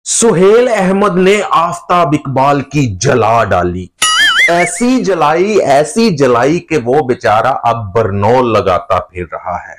सुहेल अहमद ने आफताब इकबाल की जला डाली। ऐसी जलाई कि वो बेचारा अब बरनौल लगाता फिर रहा है।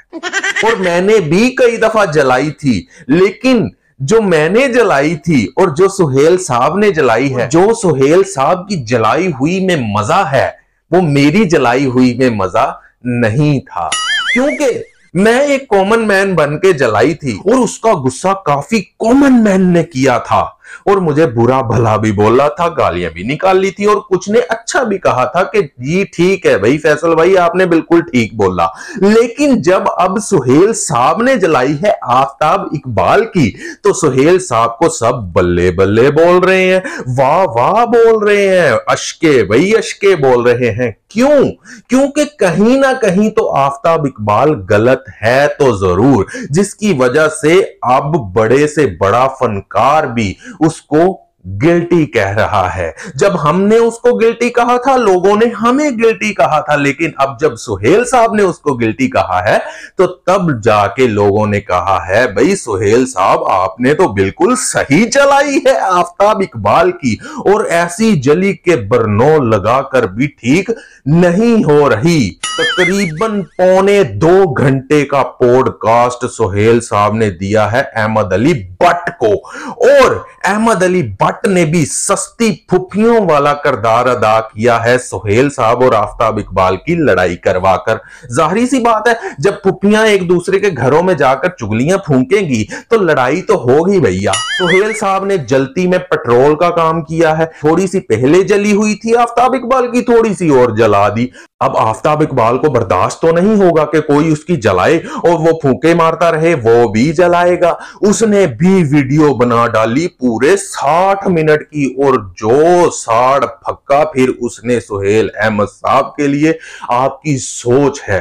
और मैंने भी कई दफा जलाई थी, लेकिन जो मैंने जलाई थी और जो सुहेल साहब ने जलाई है, जो सुहेल साहब की जलाई हुई में मजा है, वो मेरी जलाई हुई में मजा नहीं था। क्योंकि मैं एक कॉमन मैन बन के जलाई थी और उसका गुस्सा काफी कॉमन मैन ने किया था और मुझे बुरा भला भी बोला था, गालियां भी निकाल ली थी और कुछ ने अच्छा भी कहा था कि जी ठीक है भाई फैसल भाई, आपने बिल्कुल ठीक बोला। लेकिन जब अब सुहेल साहब ने जलाई है आफताब इकबाल की, तो सुहेल साहब को सब बल्ले बल्ले बोल रहे हैं, वाह वाह बोल रहे हैं, अशके भाई अशके बोल रहे हैं। क्यों? क्योंकि कहीं ना कहीं तो आफताब इकबाल गलत है तो जरूर, जिसकी वजह से अब बड़े से बड़ा फनकार भी उसको गिल्टी कह रहा है। जब हमने उसको गिल्टी कहा था, लोगों ने हमें गिल्टी कहा था, लेकिन अब जब सुहेल साहब ने उसको गिल्टी कहा है, तो तब जाके लोगों ने कहा है भाई सुहेल साहब आपने तो बिल्कुल सही जलाई है आफताब इकबाल की, और ऐसी जली के बरनौल लगाकर भी ठीक नहीं हो रही। तकरीबन 1.25 घंटे का पॉडकास्ट सुहेल साहब ने दिया है अहमद अली भट्ट को, और अहमद अली भट्ट ने भी सस्ती फुफियों वाला किरदार अदा किया है सुहेल साहब और आफताब इकबाल की लड़ाई करवाकर। जाहिर सी बात है, जब फुफियां एक दूसरे के घरों में जाकर चुगलियां फूंकेंगी तो लड़ाई तो होगी भैया। सुहेल साहब ने जलती में पेट्रोल का काम किया है, थोड़ी सी पहले जली हुई थी आफताब इकबाल की, थोड़ी सी और जला दी। अब आफताब इकबाल को बर्दाश्त तो नहीं होगा कि कोई उसकी जलाए और वो फूंके मारता रहे, वो भी जलाएगा। उसने भी वीडियो बना डाली पूरे 60 मिनट की, और जो साड़ फक्का फिर उसने सुहेल अहमद साहब के लिए। आपकी सोच है,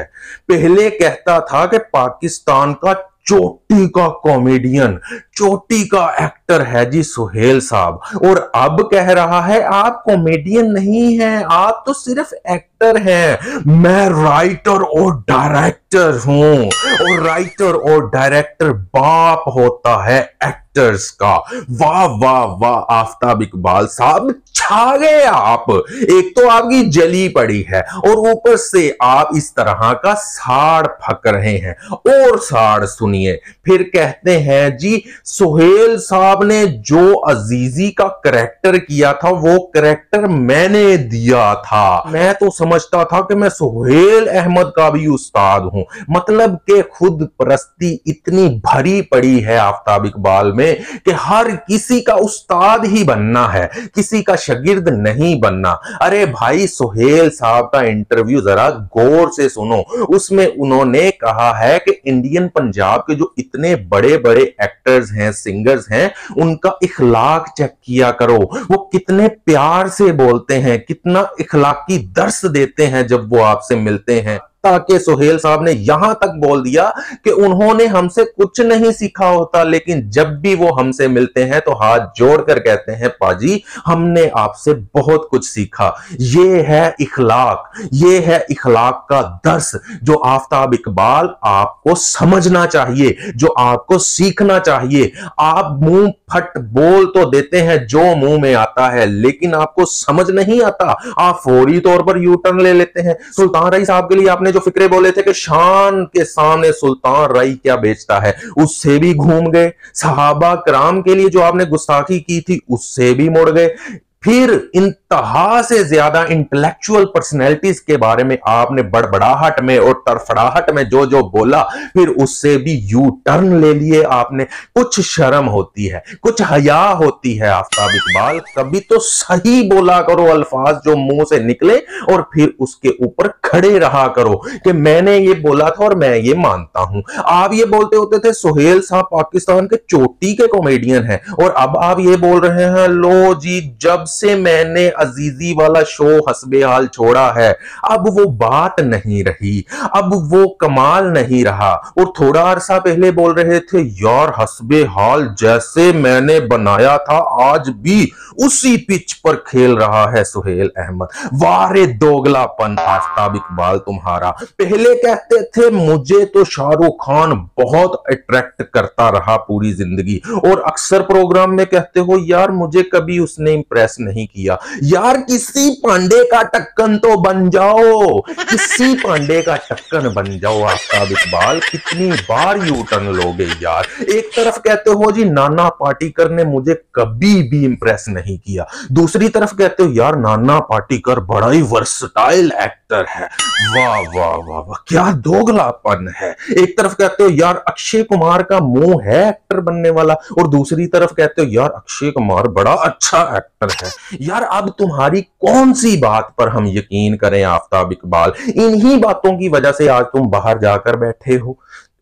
पहले कहता था कि पाकिस्तान का चोटी का कॉमेडियन, चोटी का एक्टर है जी सुहेल साहब, और अब कह रहा है आप कॉमेडियन नहीं हैं, आप तो सिर्फ एक्टर हैं। मैं राइटर और डायरेक्टर हूं, और राइटर और डायरेक्टर बाप होता है एक्टर्स का। वाह वाह वाह आफताब इकबाल साहब, छा गए आप। एक तो आपकी जली पड़ी है और ऊपर से आप इस तरह का साड़ फक रहे हैं। और साड़ सुनिए, फिर कहते हैं जी सुहेल साहब ने जो अजीजी का करैक्टर किया था वो करैक्टर मैंने दिया था। मैं तो समझता था कि मैं सुहेल अहमद का भी उस्ताद हूं। मतलब कि खुद परस्ती इतनी भरी पड़ी है आफताब इकबाल में कि हर किसी का उस्ताद ही बनना है, किसी का शागिर्द नहीं बनना। अरे भाई सुहेल साहब का इंटरव्यू जरा गौर से सुनो। उसमें उन्होंने कहा है कि इंडियन पंजाब के जो इतने बड़े बड़े एक्टर्स हैं, सिंगर्स हैं, उनका इखलाक चेक किया करो। वो कितने प्यार से बोलते हैं, कितना इखलाकी दर्स देते हैं जब वो आपसे मिलते हैं। ताकि सुहेल साहब ने यहां तक बोल दिया कि उन्होंने हमसे कुछ नहीं सीखा होता, लेकिन जब भी वो हमसे मिलते हैं तो हाथ जोड़कर कहते हैं पाजी हमने आपसे बहुत कुछ सीखा। ये है इखलाक, ये है इखलाक का दर्स जो आफताब इकबाल आपको समझना चाहिए, जो आपको सीखना चाहिए। आप मुंह फट बोल तो देते हैं जो मुंह में आता है, लेकिन आपको समझ नहीं आता, आप फौरी तौर पर यू टर्न ले लेते हैं। सुल्तान रई साहब के लिए आपने जो फिक्रे बोले थे कि शान के सामने सुल्तान रई क्या बेचता है, उससे भी घूम गए। सहाबा कराम के लिए जो आपने गुस्ताखी की थी उससे भी मुड़ गए। फिर इंतहा से ज्यादा इंटेलेक्चुअल पर्सनैलिटीज के बारे में आपने बड़बड़ाहट में और तरफड़ाहट में जो जो बोला, फिर उससे भी यू टर्न ले लिए आपने। कुछ शर्म होती है, कुछ हया होती है आफताब इकबाल, कभी तो सही बोला करो अल्फाज जो मुंह से निकले, और फिर उसके ऊपर खड़े रहा करो कि मैंने ये बोला था और मैं ये मानता हूं। आप ये बोलते होते थे सुहेल साहब पाकिस्तान के चोटी के कॉमेडियन हैं, और अब आप ये बोल रहे हैं लो जी जब से मैंने अजीजी वाला शो हस्बे हाल छोड़ा है, अब वो बात नहीं रही, अब वो कमाल नहीं रहा। और थोड़ा अरसा पहले बोल रहे थे यार हस्बे हाल जैसे मैंने बनाया था आज भी उसी पिच पर खेल रहा है सुहेल अहमद। वारे दोगलापन आफ्ताब इकबाल तुम्हारा। पहले कहते थे मुझे तो शाहरुख खान बहुत अट्रैक्ट करता रहा पूरी जिंदगी, और अक्सर प्रोग्राम में कहते हो यार मुझे कभी उसने इंप्रेस नहीं किया। यार किसी पांडे का टक्कन तो बन जाओ, किसी पांडे का टक्कन बन जाओ आफ्ताब इकबाल। कितनी बार यू टर्न लोगे यार। एक तरफ कहते हो जी नाना पाटेकर ने मुझे कभी भी इंप्रेस नहीं किया, दूसरी तरफ कहते हो यार नाना पाटेकर बड़ा ही वर्सटाइल एक्टर है। वाह वाह वाह वाह, क्या दोगलापन है। एक तरफ कहते हो यार अक्षय कुमार का मुंह है एक्टर बनने वाला, और दूसरी तरफ कहते हो यार अक्षय कुमार बड़ा अच्छा एक्टर है। यार अब तुम्हारी कौन सी बात पर हम यकीन करें आफ्ताब इकबाल। इन्हीं बातों की वजह से आज तुम बाहर जाकर बैठे हो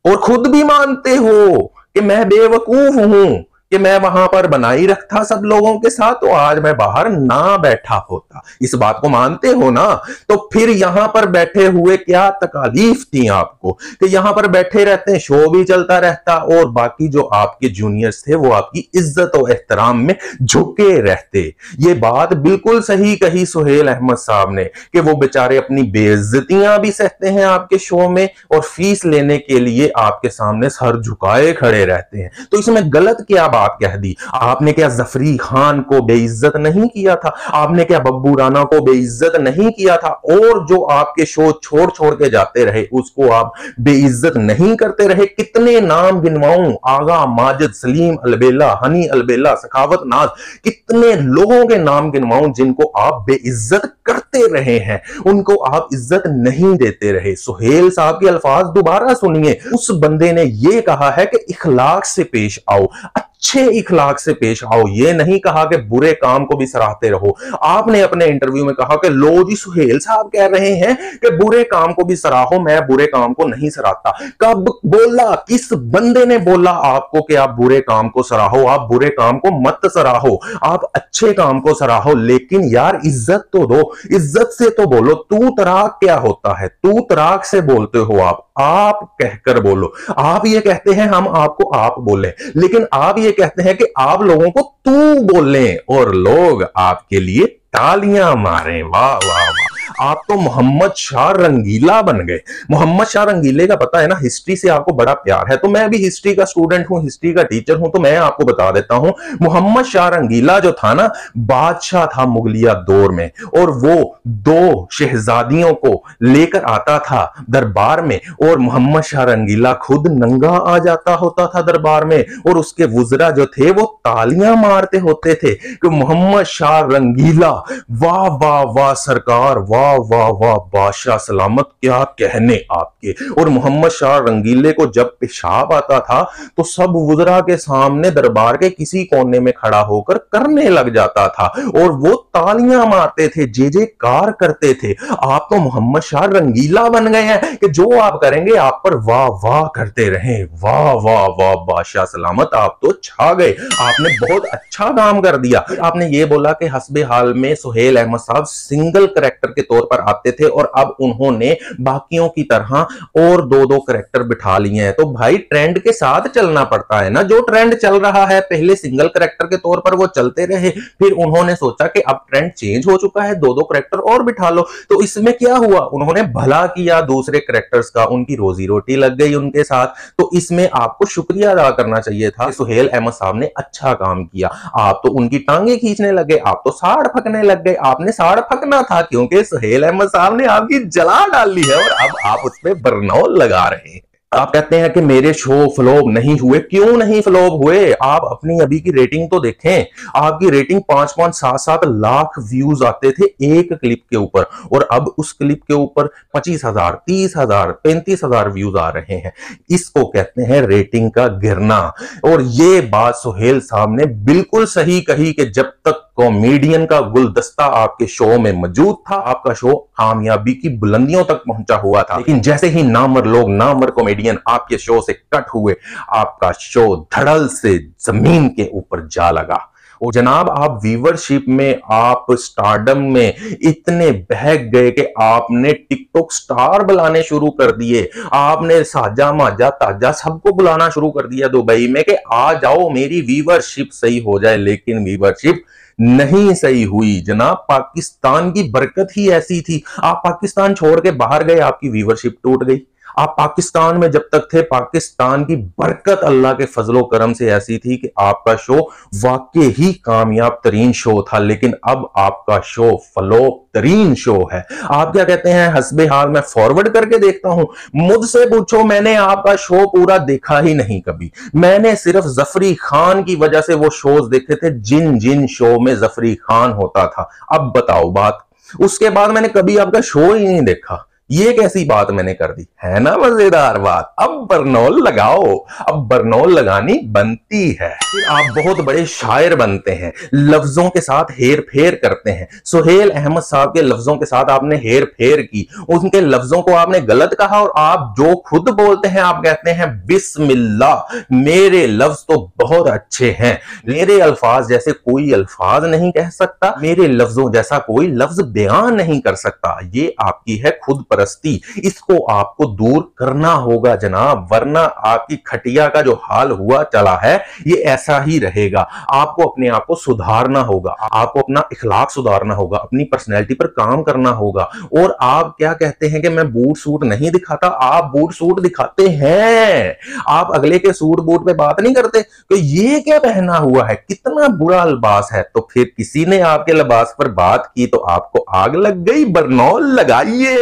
और खुद भी मानते हो कि मैं बेवकूफ हूं कि मैं वहां पर बनाई रखता सब लोगों के साथ, तो आज मैं बाहर ना बैठा होता। इस बात को मानते हो ना, तो फिर यहां पर बैठे हुए क्या तकलीफ थी आपको कि यहां पर बैठे रहते हैं, शो भी चलता रहता और बाकी जो आपके जूनियर्स थे वो आपकी इज्जत और एहतराम में झुके रहते। ये बात बिल्कुल सही कही सुहेल अहमद साहब ने कि वो बेचारे अपनी बेइज्जतियां भी सहते हैं आपके शो में और फीस लेने के लिए आपके सामने सर झुकाए खड़े रहते हैं। तो इसमें गलत क्या बात कह दी? आपने क्या जफरी खान को बेइज्जत नहीं किया था? आपने क्या बब्बू राणा को बेइज्जत नहीं किया था? और जो आपके शो छोड़ छोड़ के जाते रहे उसको आप बेइज्जत नहीं करते रहे? कितने नाम गिनवाऊं, आगा माजिद, सलीम अलबेला, हनी अलबेला, सखावत नाज, कितने लोगों के नाम गिनवाऊं जिनको आप बेइज्जत करते रहे हैं, उनको आप इज्जत नहीं देते रहे। सुहेल साहब के अल्फाज दोबारा सुनिए। उस बंदे ने यह कहा है कि इखलाक से पेश आओ, अच्छे इखलाक से पेश आओ। ये नहीं कहा कि बुरे काम को भी सराहते रहो। आपने अपने इंटरव्यू में कहा कि लो जी सुहेल साहब कह रहे हैं कि बुरे काम को भी सराहो, मैं बुरे काम को नहीं सराहता। कब बोला, किस बंदे ने बोला आपको कि आप बुरे काम को सराहो? आप बुरे काम को मत सराहो, आप अच्छे काम को सराहो, लेकिन यार इज्जत तो दो, इज्जत से तो बोलो। तू तराक क्या होता है? तू तराक से बोलते हो आप कहकर बोलो। आप ये कहते हैं हम आपको आप बोले, लेकिन आप ये कहते हैं कि आप लोगों को तू बोलें और लोग आपके लिए तालियां मारें। वाह वाह वाह, आप तो मोहम्मद शाह रंगीला बन गए। मोहम्मद शाह रंगीले का पता है ना, हिस्ट्री से आपको बड़ा प्यार है, तो मैं भी हिस्ट्री का स्टूडेंट हूं, हिस्ट्री का टीचर हूं, तो मैं आपको बता देता हूं। मोहम्मद शाह रंगीला जो था ना, बादशाह था मुगलिया दौर में, और वो दो शहजादियों को लेकर आता था दरबार में, और मोहम्मद शाह रंगीला खुद नंगा आ जाता होता था दरबार में, और उसके वुजरा जो थे वो तालियां मारते होते थे कि मोहम्मद शाह रंगीला, वाह वाह वाह सरकार, वाह वाह वाह बादशाह सलामत, क्या कहने आपके। और मोहम्मद शाह रंगीले को जब पेशाब आता था तो सब वुजरा के सामने दरबार के किसी कोने में खड़ा होकर करने लग जाता था, और वो तालियां मारते थे, जे जे कार करते थे। आप तो मोहम्मद शाह रंगीला बन गए हैं कि जो आप करेंगे आप पर वाह वाह करते रहें। वाह वाह वाह बादशाह सलामत, आप तो छा गए, आपने बहुत अच्छा काम कर दिया। आपने ये बोला कि हस्बे हाल में सुहेल अहमद साहब सिंगल कैरेक्टर के तौर पर आते थे और अब उन्होंने बाकियों की तरह और दो दो कैरेक्टर बिठा लिए हैं। तो भाई ट्रेंड के साथ चलना पड़ता है ना, जो ट्रेंड चल रहा है, पहले सिंगल कैरेक्टर के तौर पर वो चलते रहे, फिर उन्होंने सोचा कि अब ट्रेंड चेंज हो चुका है, दो दो कैरेक्टर और बिठा लो। तो इसमें क्या हुआ, उन्होंने भला किया दूसरे कैरेक्टर्स का, उनकी रोजी रोटी लग गई उनके साथ। तो इसमें आपको शुक्रिया अदा करना चाहिए था। सुहेल अहमद साहब ने अच्छा काम किया, आप तो उनकी टांगे खींचने लगे, आप तो साड़ फकने लग गए। आपने साड़ फकना था क्योंकि सुहेल अहमद साहब ने आपकी जला डाली है और अब आप उस पर बरनौल लगा रहे हैं। आप कहते हैं कि मेरे शो फ्लॉप नहीं हुए। क्यों नहीं फ्लॉप हुए? आप अपनी अभी की रेटिंग तो देखें। आपकी रेटिंग 5-5, 7-7 लाख व्यूज आते थे एक क्लिप के ऊपर, और अब उस क्लिप के ऊपर 25,000, 30,000, 35,000 व्यूज आ रहे हैं। इसको कहते हैं रेटिंग का गिरना। और ये बात सुहेल साहब ने बिल्कुल सही कही कि जब तक कॉमेडियन का गुलदस्ता आपके शो में मौजूद था, आपका शो कामयाबी की बुलंदियों तक पहुंचा हुआ था। लेकिन जैसे ही नामर लोग, नामर कॉमेडियन आपके शो से कट हुए, आपका शो धड़ल से जमीन के ऊपर जा लगा। और जनाब आप व्यूवरशिप में, आप स्टारडम में इतने बहक गए कि आपने टिकटॉक स्टार बुलाने शुरू कर दिए। आपने साजा माजा ताजा सबको बुलाना शुरू कर दिया दुबई में कि आ जाओ मेरी व्यूवरशिप सही हो जाए, लेकिन व्यूवरशिप नहीं सही हुई जनाब। पाकिस्तान की बरकत ही ऐसी थी। आप पाकिस्तान छोड़ के बाहर गए, आपकी व्यूवरशिप टूट गई। आप पाकिस्तान में जब तक थे, पाकिस्तान की बरकत अल्लाह के फजलो करम से ऐसी थी कि आपका शो वाकई ही कामयाब तरीन शो था, लेकिन अब आपका शो फ्लॉप तरीन शो है। आप क्या कहते हैं, हस्बे हाल मैं फॉरवर्ड करके देखता हूं। मुझसे पूछो, मैंने आपका शो पूरा देखा ही नहीं कभी। मैंने सिर्फ जफरी खान की वजह से वो शोज देखे थे जिन जिन शो में जफरी खान होता था। अब बताओ बात, उसके बाद मैंने कभी आपका शो ही नहीं देखा। ये कैसी बात मैंने कर दी, है ना मजेदार बात। अब बरनौल लगाओ, अब बरनौल लगानी बनती है। फिर आप बहुत बड़े शायर बनते हैं, लफ्जों के साथ हेर फेर करते हैं। सुहेल अहमद साहब के लफ्जों के साथ आपने हेर फेर की, उनके लफ्जों को आपने गलत कहा और आप जो खुद बोलते हैं आप कहते हैं बिस्मिल्लाह मेरे लफ्ज तो बहुत अच्छे हैं, मेरे अल्फाज जैसे कोई अल्फाज नहीं कह सकता, मेरे लफ्जों जैसा कोई लफ्ज बयान नहीं कर सकता। ये आपकी है खुद परस्ती, इसको आपको दूर करना होगा जनाब, वरना आपकी खटिया का जो हाल हुआ चला है ये ऐसा ही रहेगा। आपको अपने आप को सुधारना होगा, आपको अपना इखलाक सुधारना होगा, अपनी पर्सनैलिटी पर काम करना होगा। और आप क्या कहते हैं कि मैं बूट सूट नहीं दिखाता, आप बूट सूट दिखाते हैं। आप अगले के सूट बूट पे बात नहीं करते कि ये क्या पहना हुआ है, कितना बुरा लिबास है। तो फिर किसी ने आपके लिबास पर बात की तो आपको आग लग गई। बरनौल लगाइए,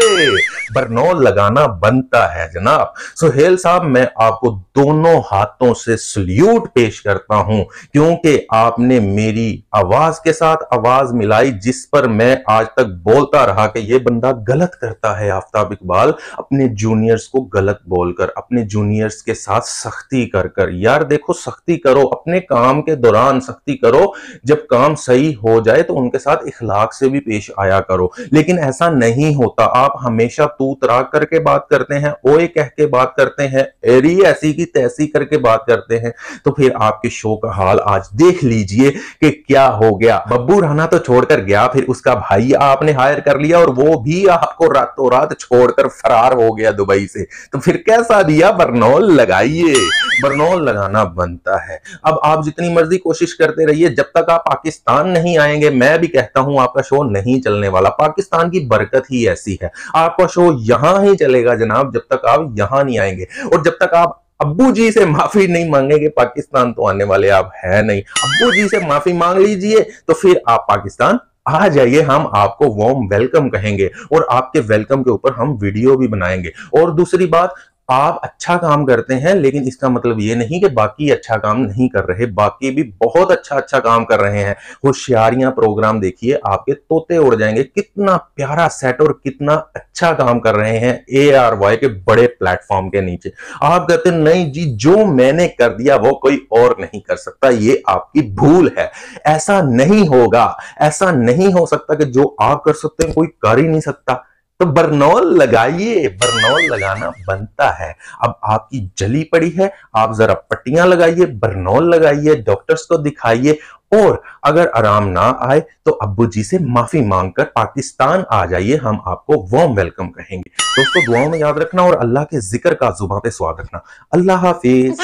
बरनौल लगाना बनता है जनाब। सुहेल साहब मैं आपको दोनों हाथों से सल्यूट पेश करता हूं, क्योंकि आपने मेरी आवाज के साथ आवाज मिलाई जिस पर मैं आज तक बोलता रहा कि यह बंदा गलत करता है। आफ्ताब इकबाल अपने जूनियर्स को गलत बोलकर, अपने जूनियर्स के साथ सख्ती कर कर, यार देखो सख्ती करो, अपने काम के दौरान सख्ती करो, जब काम सही हो जाए तो उनके साथ इखलाक से भी पेश आया करो। लेकिन ऐसा नहीं होता, आप हमेशा तू तराक करके बात करते हैं, ओए कह के बात करते हैं, एरी ऐसी की तैसी करके बात करते हैं। तो फिर आपके शो का हाल आज देख लीजिए कि क्या हो गया। बब्बू राणा तो छोड़कर गया, फिर उसका भाई आपने हायर कर लिया और वो भी आपको रातों रात छोड़कर फरार हो गया दुबई से। तो फिर कैसा दिया, बरनौल लगाइए, बरनौल लगाना बनता है। अब आप जितनी मर्जी कोशिश करते रहिए, जब तक आप पाकिस्तान नहीं आएंगे मैं भी कहता हूं आपका शो नहीं चलने वाला। पाकिस्तान की बरकत ही ऐसी है, आपका शो यहां ही चलेगा जनाब जब तक आप यहां नहीं आएंगे। और जब तक आप अब्बू जी से माफी नहीं मांगेंगे, पाकिस्तान तो आने वाले आप है नहीं। अब्बू जी से माफी मांग लीजिए तो फिर आप पाकिस्तान आ जाइए, हम आपको वार्म वेलकम कहेंगे और आपके वेलकम के ऊपर हम वीडियो भी बनाएंगे। और दूसरी बात, आप अच्छा काम करते हैं लेकिन इसका मतलब ये नहीं कि बाकी अच्छा काम नहीं कर रहे, बाकी भी बहुत अच्छा काम कर रहे हैं। होशियारियां प्रोग्राम देखिए, आपके तोते उड़ जाएंगे, कितना प्यारा सेट और कितना अच्छा काम कर रहे हैं ARY के बड़े प्लेटफॉर्म के नीचे। आप कहते हैं नहीं जी जो मैंने कर दिया वो कोई और नहीं कर सकता, ये आपकी भूल है। ऐसा नहीं होगा, ऐसा नहीं हो सकता कि जो आप कर सकते हैं कोई कर ही नहीं सकता। तो बरनौल लगाइए, बरनौल लगाना बनता है। अब आपकी जली पड़ी है, आप जरा पट्टियां लगाइए, बरनौल लगाइए, डॉक्टर्स को दिखाइए और अगर आराम ना आए तो अब्बू जी से माफी मांगकर पाकिस्तान आ जाइए, हम आपको वार्म वेलकम कहेंगे। दोस्तों दुआओं में याद रखना और अल्लाह के जिक्र का जुबान पे स्वाद रखना। अल्लाह हाफिज।